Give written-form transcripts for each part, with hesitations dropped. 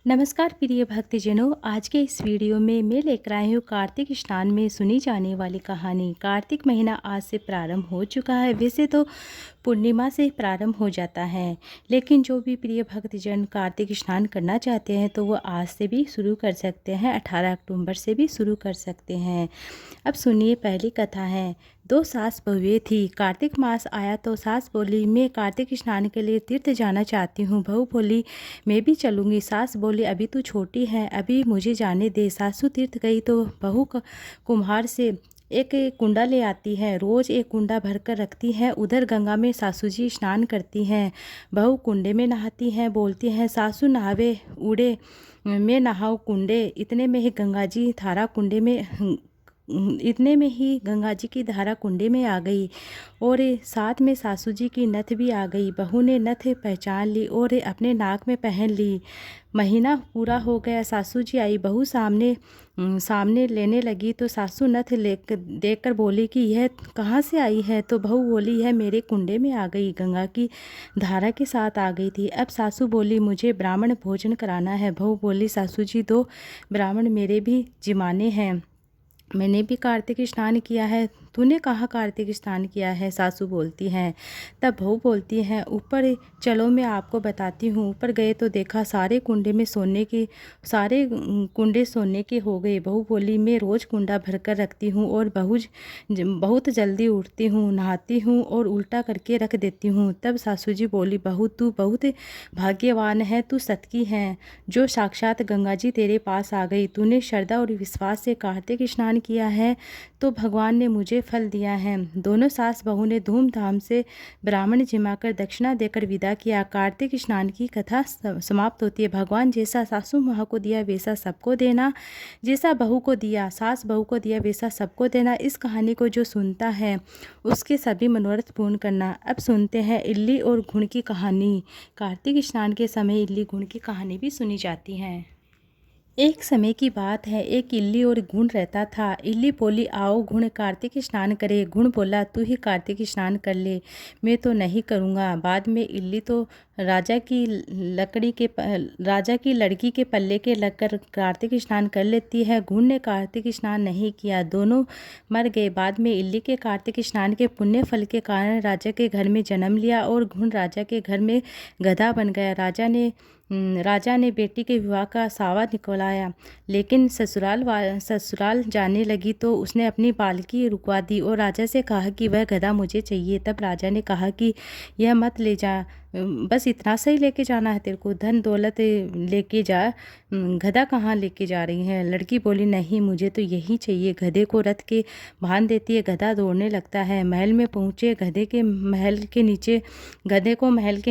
नमस्कार प्रिय भक्तजनों, आज के इस वीडियो में मैं लेकर आई हूँ कार्तिक स्नान में सुनी जाने वाली कहानी। कार्तिक महीना आज से प्रारंभ हो चुका है। वैसे तो पूर्णिमा से प्रारंभ हो जाता है, लेकिन जो भी प्रिय भक्तजन कार्तिक स्नान करना चाहते हैं तो वो आज से भी शुरू कर सकते हैं, 18 अक्टूबर से भी शुरू कर सकते हैं। अब सुनिए, पहली कथा है। दो सास बहुएं थी। कार्तिक मास आया तो सास बोली, मैं कार्तिक स्नान के लिए तीर्थ जाना चाहती हूँ। बहू बोली, मैं भी चलूँगी। सास बोली, अभी तू छोटी है, अभी मुझे जाने दे। सासू तीर्थ गई तो बहू कुम्हार से एक कुंडा ले आती है। रोज़ एक कुंडा भर कर रखती है। उधर गंगा में सासू जी स्नान करती हैं। बहू कुंडे में नहाती हैं। बोलती हैं, सासू नहावे उड़े, मैं नहाऊं कुंडे। इतने में ही गंगा जी की धारा कुंडे में आ गई और साथ में सासू जी की नथ भी आ गई। बहू ने नथ पहचान ली और अपने नाक में पहन ली। महीना पूरा हो गया। सासू जी आई। बहू सामने लेने लगी तो सासू नथ देखकर बोली कि यह कहाँ से आई है। तो बहू बोली, यह मेरे कुंडे में आ गई, गंगा की धारा के साथ आ गई थी। अब सासू बोली, मुझे ब्राह्मण भोजन कराना है। बहू बोली, सासू जी, दो ब्राह्मण मेरे भी जिमाने हैं, मैंने भी कार्तिक स्नान किया है। तूने कहाँ कार्तिक स्नान किया है? सासू बोलती हैं। तब बहू बोलती हैं, ऊपर चलो मैं आपको बताती हूँ। ऊपर गए तो देखा सारे कुंडे सोने के हो गए। बहू बोली, मैं रोज़ कुंडा भर कर रखती हूँ और बहुत जल्दी उठती हूँ, नहाती हूँ और उल्टा करके रख देती हूँ। तब सासू जी बोली, बहू तू बहुत भाग्यवान है, तू सतकी है जो साक्षात गंगा जी तेरे पास आ गई। तूने श्रद्धा और विश्वास से कार्तिक स्नान किया है तो भगवान ने मुझे फल दिया है। दोनों सास बहू ने धूमधाम से ब्राह्मण जिमाकर दक्षिणा देकर विदा किया। कार्तिक स्नान की कथा समाप्त होती है। भगवान जैसा सासू माँ को दिया वैसा सबको देना, जैसा बहू को दिया, सास बहू को दिया वैसा सबको देना। इस कहानी को जो सुनता है उसके सभी मनोरथ पूर्ण करना। अब सुनते हैं इल्ली और घुन की कहानी। कार्तिक स्नान के समय इल्ली घुन की कहानी भी सुनी जाती है। एक समय की बात है, एक इल्ली और घुन रहता था। इल्ली बोली, आओ घुन कार्तिक स्नान करे। घुन बोला, तू ही कार्तिक स्नान कर ले, मैं तो नहीं करूँगा। बाद में इल्ली तो राजा की लड़की के पल्ले के लगकर कार्तिक स्नान कर लेती है। घुन ने कार्तिक स्नान नहीं किया, दोनों मर गए। बाद में इल्ली के कार्तिक स्नान के पुण्य फल के कारण राजा के घर में जन्म लिया और घुन राजा के घर में गधा बन गया। राजा ने बेटी के विवाह का सावा निकलाया, लेकिन ससुराल जाने लगी तो उसने अपनी पालकी रुकवा दी और राजा से कहा कि वह गधा मुझे चाहिए। तब राजा ने कहा कि यह मत ले जा, बस इतना सही लेके जाना है तेरे को, धन दौलत लेके जा, गधा कहाँ लेके जा रही है। लड़की बोली, नहीं मुझे तो यही चाहिए। गधे को रथ के बांध देती है, गधा दौड़ने लगता है। महल में पहुँचे, गधे को महल के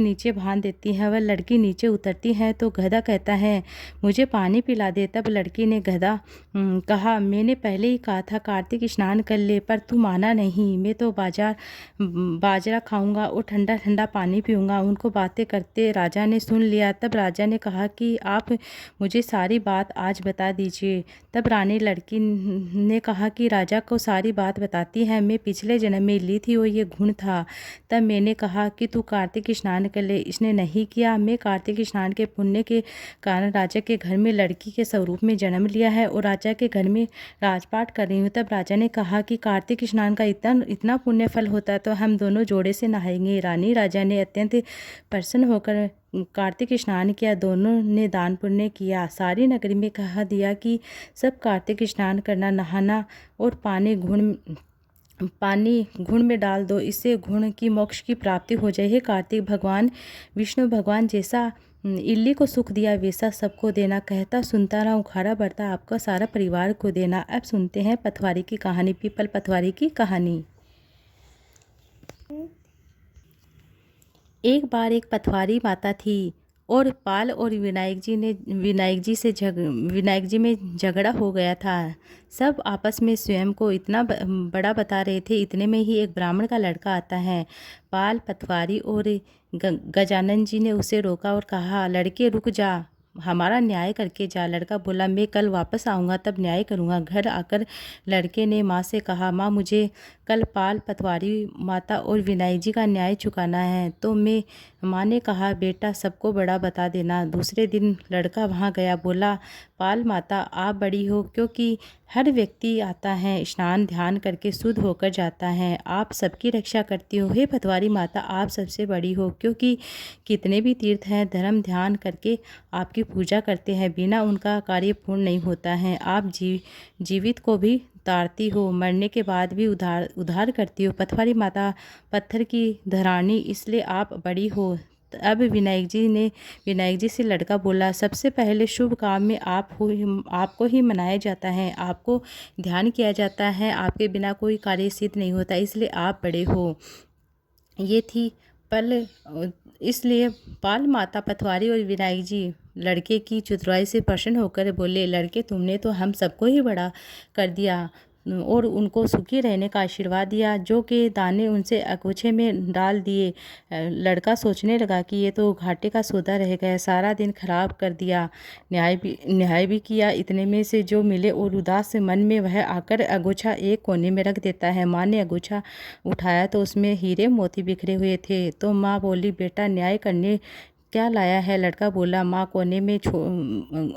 नीचे बांध देती है। वह लड़की नीचे उतरती है तो गधा कहता है, मुझे पानी पिला दे। तब लड़की ने कहा, मैंने पहले ही कहा था कार्तिक स्नान कर ले, पर तू माना नहीं। मैं तो बाजरा खाऊंगा और ठंडा ठंडा पानी पीऊंगा। उनको बातें करते राजा ने सुन लिया। तब राजा ने कहा कि आप मुझे सारी बात आज बता दीजिए। तब रानी लड़की ने कहा कि राजा को सारी बात बताती है, मैं पिछले जन्म में ली थी और ये घुन था। तब मैंने कहा कि तू कार्तिक स्नान कर ले, इसने नहीं किया। मैं कार्तिक स्नान के पुण्य के कारण राजा के घर में लड़की के स्वरूप में जन्म लिया है और राजा के घर में राजपाट कर रही हूँ। तब राजा ने कहा कि कार्तिक स्नान का इतना पुण्य फल होता है तो हम दोनों जोड़े से नहाएंगे। रानी राजा ने अत्यंत प्रसन्न होकर कार्तिक स्नान किया। दोनों ने दान पुण्य किया। सारी नगरी में कहा दिया कि सब कार्तिक स्नान करना, नहाना और पानी घुन में डाल दो, इससे घुन की मोक्ष की प्राप्ति हो जाए। हे कार्तिक भगवान, विष्णु भगवान जैसा इल्ली को सुख दिया वैसा सबको देना। कहता सुनता रहा, उखाड़ा बढ़ता आपका सारा परिवार को देना। अब सुनते हैं पथवारी की कहानी, पीपल पथवारी की कहानी। एक बार एक पथवारी माता थी और पाल और विनायक जी में झगड़ा हो गया था। सब आपस में स्वयं को इतना बड़ा बता रहे थे। इतने में ही एक ब्राह्मण का लड़का आता है। पाल, पथवारी और गजानन जी ने उसे रोका और कहा, लड़के रुक जा, हमारा न्याय करके जा। लड़का बोला, मैं कल वापस आऊँगा तब न्याय करूँगा। घर आकर लड़के ने माँ से कहा, माँ मुझे कल पाल, पथवारी माता और विनायक जी का न्याय चुकाना है, तो मैं माँ ने कहा, बेटा सबको बड़ा बता देना। दूसरे दिन लड़का वहाँ गया, बोला, पाल माता आप बड़ी हो, क्योंकि हर व्यक्ति आता है, स्नान ध्यान करके शुद्ध होकर जाता है। आप सबकी रक्षा करती हो। हे पटवारी माता, आप सबसे बड़ी हो, क्योंकि कितने भी तीर्थ हैं, धर्म ध्यान करके आपकी पूजा करते हैं, बिना उनका कार्य पूर्ण नहीं होता है। आप जीवित को भी तारती हो, मरने के बाद भी उद्धार करती हो। पटवारी माता पत्थर की धरानी, इसलिए आप बड़ी हो। अब विनायक जी से लड़का बोला, सबसे पहले शुभ काम में आपको ही मनाया जाता है, आपको ध्यान किया जाता है, आपके बिना कोई कार्य सिद्ध नहीं होता, इसलिए आप बड़े हो। ये थी पल इसलिए पाल माता पटवारी और विनायक जी लड़के की चतुराई से प्रसन्न होकर बोले, लड़के तुमने तो हम सबको ही बड़ा कर दिया और उनको सुखी रहने का आशीर्वाद दिया। जो के दाने उनसे अगोछे में डाल दिए। लड़का सोचने लगा कि ये तो घाटे का सौदा रह गया, सारा दिन खराब कर दिया, न्याय भी किया, इतने में से जो मिले और उदास मन में वह आकर अगोछा एक कोने में रख देता है। माँ ने अगोछा उठाया तो उसमें हीरे मोती बिखरे हुए थे। तो माँ बोली, बेटा न्याय करने क्या लाया है? लड़का बोला, माँ कोने में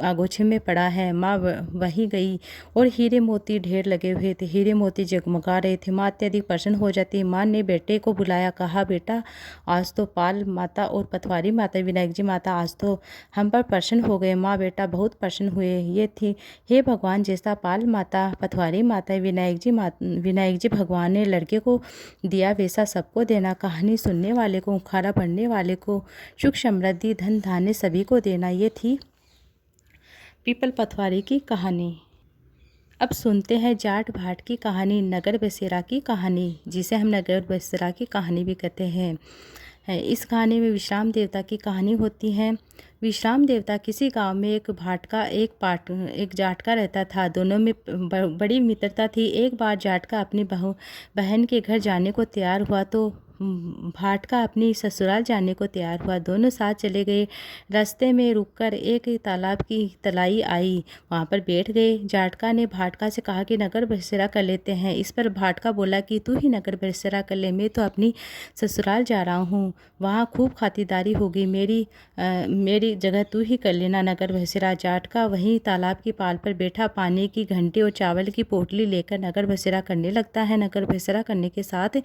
आगोछे में पड़ा है। माँ वहीं गई और हीरे मोती ढेर लगे हुए थे, हीरे मोती जगमगा रहे थे। माँ अत्यधिक प्रसन्न हो जाती। माँ ने बेटे को बुलाया, कहा, बेटा आज तो पाल माता और पटवारी माता विनायक जी माता आज तो हम पर प्रसन्न हो गए। माँ बेटा बहुत प्रसन्न हुए। ये थी, हे भगवान, जैसा पाल माता पटवारी माता विनायक जी भगवान ने लड़के को दिया वैसा सबको देना। कहानी सुनने वाले को, खारा पढ़ने वाले को सुख समृद्धि धन धान्य सभी को देना। ये थी पीपल पटवारी की कहानी। अब सुनते हैं जाट भाट की कहानी, नगर बसेरा की कहानी, जिसे हम नगर बसेरा की कहानी भी कहते हैं। इस कहानी में विश्राम देवता की कहानी होती है। विश्राम देवता किसी गांव में एक जाट का रहता था। दोनों में बड़ी मित्रता थी। एक बार जाट का अपनी बहन के घर जाने को तैयार हुआ तो भाट का अपनी ससुराल जाने को तैयार हुआ। दोनों साथ चले गए। रास्ते में रुककर एक तालाब की तलाई आई, वहाँ पर बैठ गए। जाटका ने भाटका से कहा कि नगर बसेरा कर लेते हैं। इस पर भाटका बोला कि तू ही नगर बसेरा कर ले, मैं तो अपनी ससुराल जा रहा हूँ, वहाँ खूब खातिरदारी होगी, मेरी जगह तू ही कर लेना नगर बसेरा। जाटका वहीं तालाब की पाल पर बैठा पानी की घंटी और चावल की पोटली लेकर नगर बसेरा करने लगता है। नगर बसेरा करने के साथ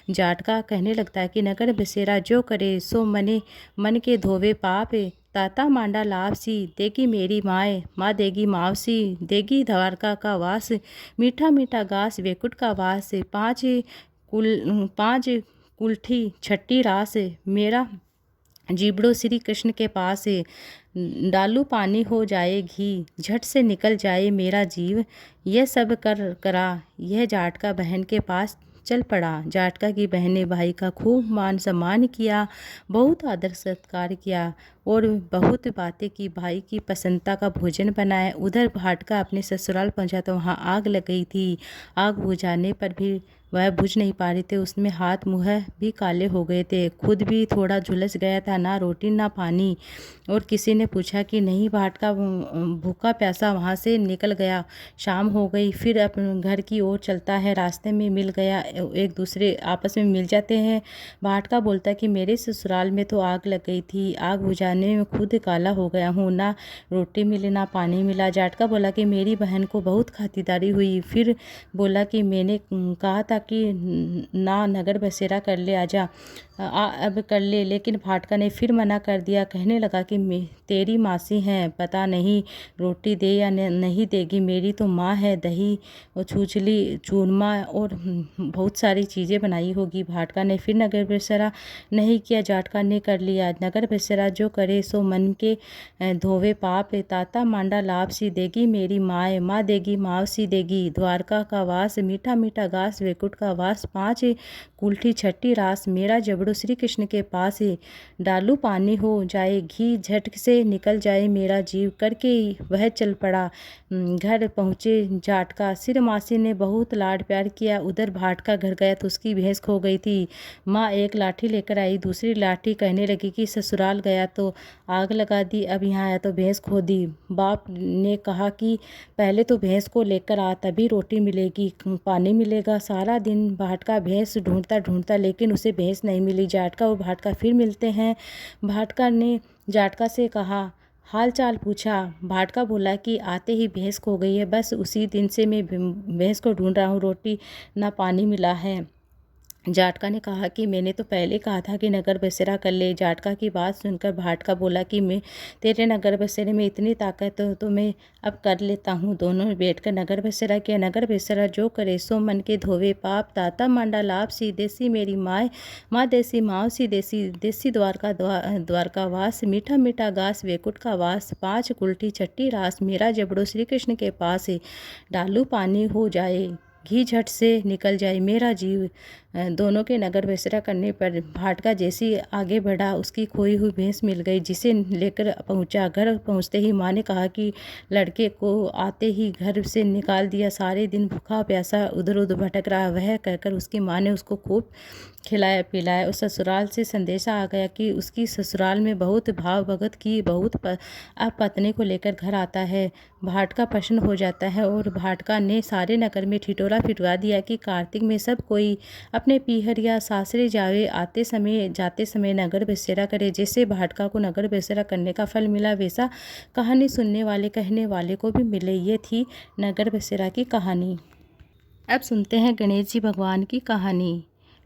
जाटका कहने लगता है कि नगर बसेरा जो करे सो मन के धोवे पाप, ताता मांडा लापसी, देगी मेरी माँ देगी मावसी, देगी द्वारका का वास, मीठा मीठा घास वैकुंठ का वास, पाँच कुल्ठी छठी रास, मेरा जीबड़ो श्री कृष्ण के पास, डालू पानी हो जाए घी, झट से निकल जाए मेरा जीव। यह सब करा यह जाटका बहन के पास चल पड़ा। जाटका की बहन ने भाई का खूब मान सम्मान किया, बहुत आदर सत्कार किया और बहुत बातें की। भाई की प्रसन्नता का भोजन बनाया। उधर भाटका अपने ससुराल पहुंचा तो वहाँ आग लग गई थी। आग बुझाने पर भी वह बुझ नहीं पा रहे थे। उसमें हाथ मुँह भी काले हो गए थे। खुद भी थोड़ा झुलस गया था, ना रोटी ना पानी। और किसी ने पूछा कि नहीं, भाटका भूखा प्यासा वहाँ से निकल गया। शाम हो गई, फिर अपने घर की ओर चलता है। रास्ते में मिल गया, एक दूसरे आपस में मिल जाते हैं। भाटका बोलता कि मेरे ससुराल में तो आग लग गई थी, आग बुझाने में खुद काला हो गया हूँ, ना रोटी मिली ना पानी मिला। जाटका बोला कि मेरी बहन को बहुत खातिरदारी हुई। फिर बोला कि मैंने कहा था कि ना नगर बसेरा कर ले, आजा अब कर ले, लेकिन भाटका ने फिर मना कर दिया। कहने लगा कि तेरी मासी हैं, पता नहीं रोटी दे या नहीं देगी, मेरी तो माँ है, दही और छूछली चूरमा और बहुत सारी चीज़ें बनाई होगी। भाटका ने फिर नगर बसेरा नहीं किया, जाटका ने कर लिया। नगर बसेरा जो करे सो मन के धोवे पाप, ताता मांडा लापसी, देगी मेरी माँ देगी मावसी, देगी द्वारका का वास, मीठा मीठा घास वैकुंठ का वास, पाँच कुल्ठी छठी रास, मेरा जबड़ो श्री कृष्ण के पास, डालू पानी हो जाए घी, झट से निकल जाए मेरा जीव। करके वह चल पड़ा। घर पहुँचे जाटका। सिर मासी ने बहुत लाड प्यार किया। उधर भाटका घर गया तो उसकी भैंस खो गई थी। माँ एक लाठी लेकर आई, दूसरी लाठी कहने लगी कि ससुराल गया तो आग लगा दी, अब यहाँ आया तो भैंस खो दी। बाप ने कहा कि पहले तो भैंस को लेकर आ, तभी रोटी मिलेगी, पानी मिलेगा। सारा सारा दिन भाटका भैंस ढूंढता ढूंढता, लेकिन उसे भैंस नहीं मिली। जाटका और भाटका फिर मिलते हैं। भाटका ने जाटका से कहा, हाल चाल पूछा। भाटका बोला कि आते ही भैंस खो गई है, बस उसी दिन से मैं भैंस को ढूंढ रहा हूँ, रोटी ना पानी मिला है। जाटका ने कहा कि मैंने तो पहले कहा था कि नगर बसेरा कर ले। जाटका की बात सुनकर भाटका बोला कि मैं तेरे नगर बसेरे में इतनी ताकत हो तो मैं अब कर लेता हूँ। दोनों बैठकर नगर बसेरा किया। नगर बसेरा जो करे सो मन के धोवे, पाप ताता मांडा लाभ सी, देसी मेरी माँ माँ देसी माँ सी, देसी देसी द्वारका वास, मीठा मीठा घास वैकुंठ का वास, 5 कुल्टी छठी रास, मेरा जबड़ो श्री कृष्ण के पास है, डालू पानी हो जाए, घी झट से निकल जाए मेरा जीव। दोनों के नगर बसेरा करने पर भाटका जैसी आगे बढ़ा, उसकी खोई हुई भैंस मिल गई, जिसे लेकर पहुंचा। घर पहुंचते ही माँ ने कहा कि लड़के को आते ही घर से निकाल दिया, सारे दिन भूखा प्यासा उधर उधर भटक रहा। वह कहकर उसकी माँ ने उसको खूब खिलाया पिलाया। उस ससुराल से संदेशा आ गया कि उसकी ससुराल में बहुत भाव भगत की बहुत अब पत्नी को लेकर घर आता है। भाटका प्रसन्न हो जाता है और भाटका ने सारे नगर में ठिठोरा पिटवा दिया कि कार्तिक में सब कोई अपने पीहर या सासरे जावे, आते समय जाते समय नगर बसेरा करे। जैसे भाटका को नगर बसेरा करने का फल मिला, वैसा कहानी सुनने वाले कहने वाले को भी मिले। ये थी नगर बसेरा की कहानी। अब सुनते हैं गणेश जी भगवान की कहानी।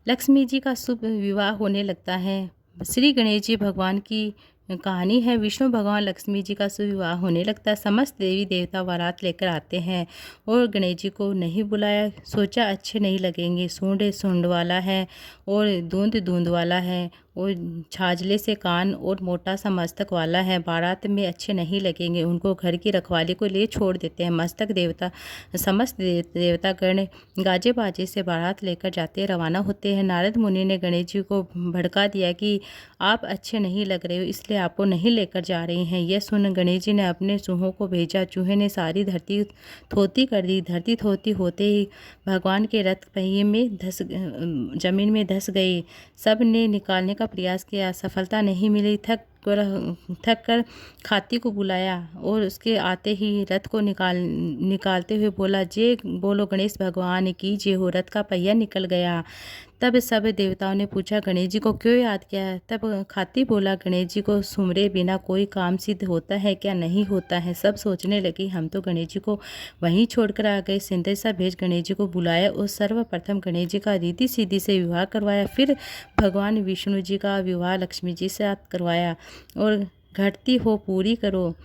लक्ष्मी जी का शुभ विवाह होने लगता है। श्री गणेश जी भगवान की कहानी है। विष्णु भगवान लक्ष्मी जी का शुभ विवाह होने लगता है। समस्त देवी देवता बारात लेकर आते हैं और गणेश जी को नहीं बुलाया। सोचा अच्छे नहीं लगेंगे, सूंड सूंड वाला है और दूंद दूंद वाला है और छाजले से कान और मोटा सा मस्तक वाला है, बारात में अच्छे नहीं लगेंगे। उनको घर की रखवाली को लिए छोड़ देते हैं। मस्तक देवता समस्त देवतागण गाजे बाजे से बारात लेकर जाते रवाना होते हैं। नारद मुनि ने गणेश जी को भड़का दिया कि आप अच्छे नहीं लग रहे हो, इसलिए आपको नहीं लेकर जा रहे हैं। यह सुन गणेश जी ने अपने चूहों को भेजा। चूहे ने सारी धरती थोती कर दी। धरती थोती होते ही भगवान के रथ पहिए में जमीन में धस गई। सब ने निकालने का प्रयास किया, सफलता नहीं मिली। थक कर खाती को बुलाया और उसके आते ही रथ को निकालते हुए बोला, जय बोलो गणेश भगवान की जय हो। रथ का पहिया निकल गया। तब सब देवताओं ने पूछा, गणेश जी को क्यों याद किया है? तब खाती बोला, गणेश जी को सुमरे बिना कोई काम सिद्ध होता है क्या? नहीं होता है। सब सोचने लगे, हम तो गणेश जी को वहीं छोड़कर आ गए। संदेशा भेज गणेश जी को बुलाया और सर्वप्रथम गणेश जी का रीति सीधी से विवाह करवाया। फिर भगवान विष्णु जी का विवाह लक्ष्मी जी से करवाया और घटती हो पूरी करो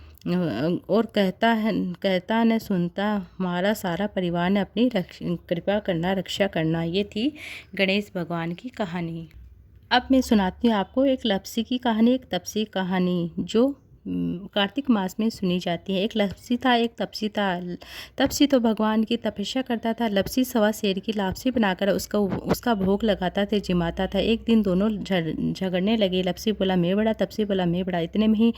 और कहता न सुनता हमारा सारा परिवार ने अपनी कृपा करना रक्षा करना। ये थी गणेश भगवान की कहानी। अब मैं सुनाती हूँ आपको एक लप्सी की कहानी, एक तपसी कहानी जो कार्तिक मास में सुनी जाती है। एक लप्सी था, एक तपसी था। तपसी तो भगवान की तपस्या करता था। लप्सी सवा शेर की लापसी बनाकर उसका भोग लगाता था, जिमाता था। एक दिन दोनों झगड़ने लगे। लप्सी बोला मैं बड़ा, तपसी बोला मैं बड़ा। इतने में ही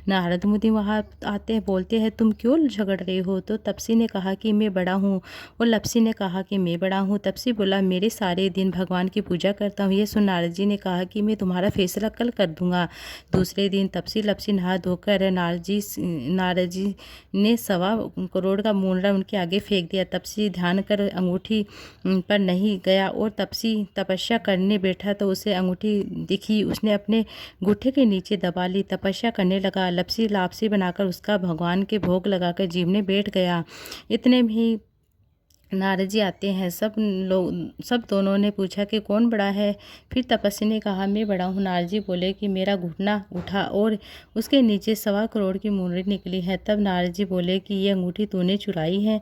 नारद मुनि वहाँ आते हैं, बोलते हैं तुम क्यों झगड़ रहे हो? तो तपसी ने कहा कि मैं बड़ा हूँ और लप्सी ने कहा कि मैं बड़ा हूँ। तपसी बोला मेरे सारे दिन भगवान की पूजा करता हूँ। ये सुन नारद जी ने कहा कि मैं तुम्हारा फैसला कल कर दूंगा। दूसरे दिन तपसी लप्सी नहा धोकर नारद जी ने 1.25 करोड़ का मुंडरा उनके आगे फेंक दिया। तपसी ध्यान कर अंगूठी पर नहीं गया और तपसी तपस्या करने बैठा तो उसे अंगूठी दिखी। उसने अपने गूठे के नीचे दबा ली, तपस्या करने लगा। लप्सी लापसी बनाकर उसका भगवान के भोग लगाकर जीवने बैठ गया। इतने में ही नारद जी आते हैं। सब दोनों ने पूछा कि कौन बड़ा है? फिर तपस्वी ने कहा मैं बड़ा हूँ। नारद जी बोले कि मेरा घुटना उठा और उसके नीचे 1.25 करोड़ की मुंडरी निकली है। तब नारद जी बोले कि ये अंगूठी तूने चुराई है,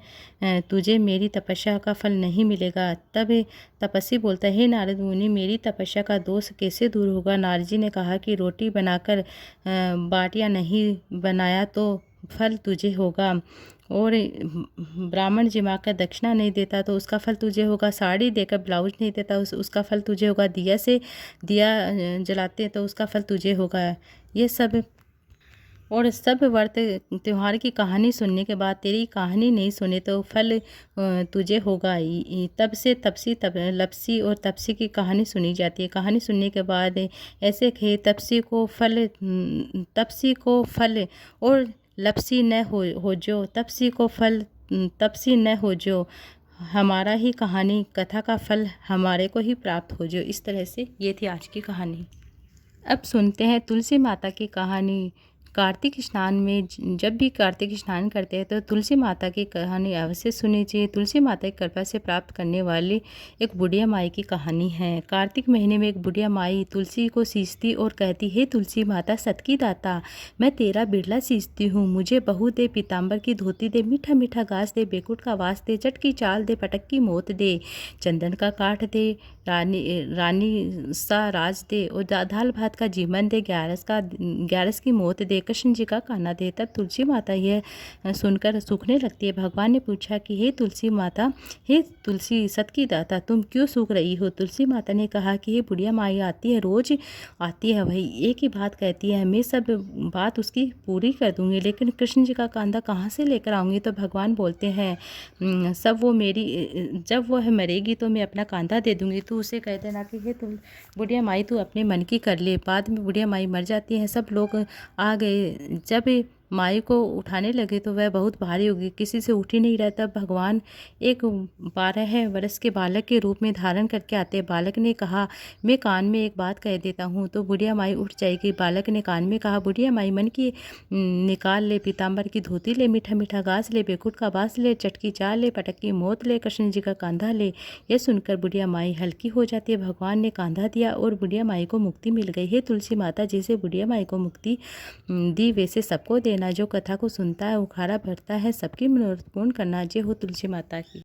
तुझे मेरी तपस्या का फल नहीं मिलेगा। तब तपस्वी बोलता है, नारद मुनि मेरी तपस्या का दोष कैसे दूर होगा? नारद जी ने कहा कि रोटी बनाकर बाटियाँ नहीं बनाया तो फल तुझे होगा और ब्राह्मण जिमा कर दक्षिणा नहीं देता तो उसका फल तुझे होगा। साड़ी देकर ब्लाउज नहीं देता उसका फल तुझे होगा। दिया जलाते तो उसका फल तुझे होगा। ये सब व्रत त्यौहार की कहानी सुनने के बाद तेरी कहानी नहीं सुने तो फल तुझे होगा। तब से लप्सी और तपसी की कहानी सुनी जाती है। कहानी सुनने के बाद ऐसे खे तपसी को फल और लप्सी न हो जो, तपसी को फल तपसी न हो जो। हमारा ही कहानी कथा का फल हमारे को ही प्राप्त हो जो। इस तरह से ये थी आज की कहानी। अब सुनते हैं तुलसी माता की कहानी। कार्तिक स्नान में जब भी कार्तिक स्नान करते हैं तो तुलसी माता की कहानी अवश्य सुननी चाहिए। तुलसी माता की कृपा से प्राप्त करने वाली एक बुढ़िया माई की कहानी है। कार्तिक महीने में एक बुढ़िया माई तुलसी को सींचती और कहती, हे तुलसी माता सत की दाता, मैं तेरा बिरला सींचती हूँ, मुझे बहू दे, पीताम्बर की धोती दे, मीठा मीठा घास दे, बेकुट का वास दे, चट की चाल दे, पटक की मोत दे, चंदन का काठ दे, रानी सा राज दे और दाल भात का जीवन दे, ग्यारस की मौत दे, कृष्ण जी का काना दे। तब तुलसी माता यह सुनकर सूखने लगती है। भगवान ने पूछा कि हे तुलसी माता, हे तुलसी सत की दाता, तुम क्यों सूख रही हो? तुलसी माता ने कहा कि ये बुढ़िया माई आती है, रोज आती है, वही एक ही बात कहती है, मैं सब बात उसकी पूरी कर दूंगी, लेकिन कृष्ण जी का कांधा कहाँ से लेकर आऊँगी? तो भगवान बोलते हैं, जब वह मरेगी तो मैं अपना कांधा दे दूंगी, तू उसे कह देना कि हे तुम बुढ़िया माई तू अपने मन की कर ले। बाद में बुढ़िया माई मर जाती है। सब लोग आ गए। जब माई को उठाने लगे तो वह बहुत भारी हो गई, किसी से उठ ही नहीं रहा। तब भगवान एक 12 वर्ष के बालक के रूप में धारण करके आते। बालक ने कहा, मैं कान में एक बात कह देता हूँ तो बुढ़िया माई उठ जाएगी। बालक ने कान में कहा, बुढ़िया माई मन की निकाल ले, पीताम्बर की धोती ले, मीठा मीठा घास ले, बेकुट का बास ले, चटकी चाल ले, पटक की मौत ले, कृष्ण जी का कांधा ले। यह सुनकर बुढ़िया माई हल्की हो जाती है। भगवान ने कांधा दिया और बुढ़िया माई को मुक्ति मिल गई। हे तुलसी माता, जैसे बुढ़िया माई को मुक्ति दी वैसे सबको देना। जो कथा को सुनता है, उखाड़ा भरता है, सबकी मनोरथ पूर्ण करना। जय हो तुलसी माता की।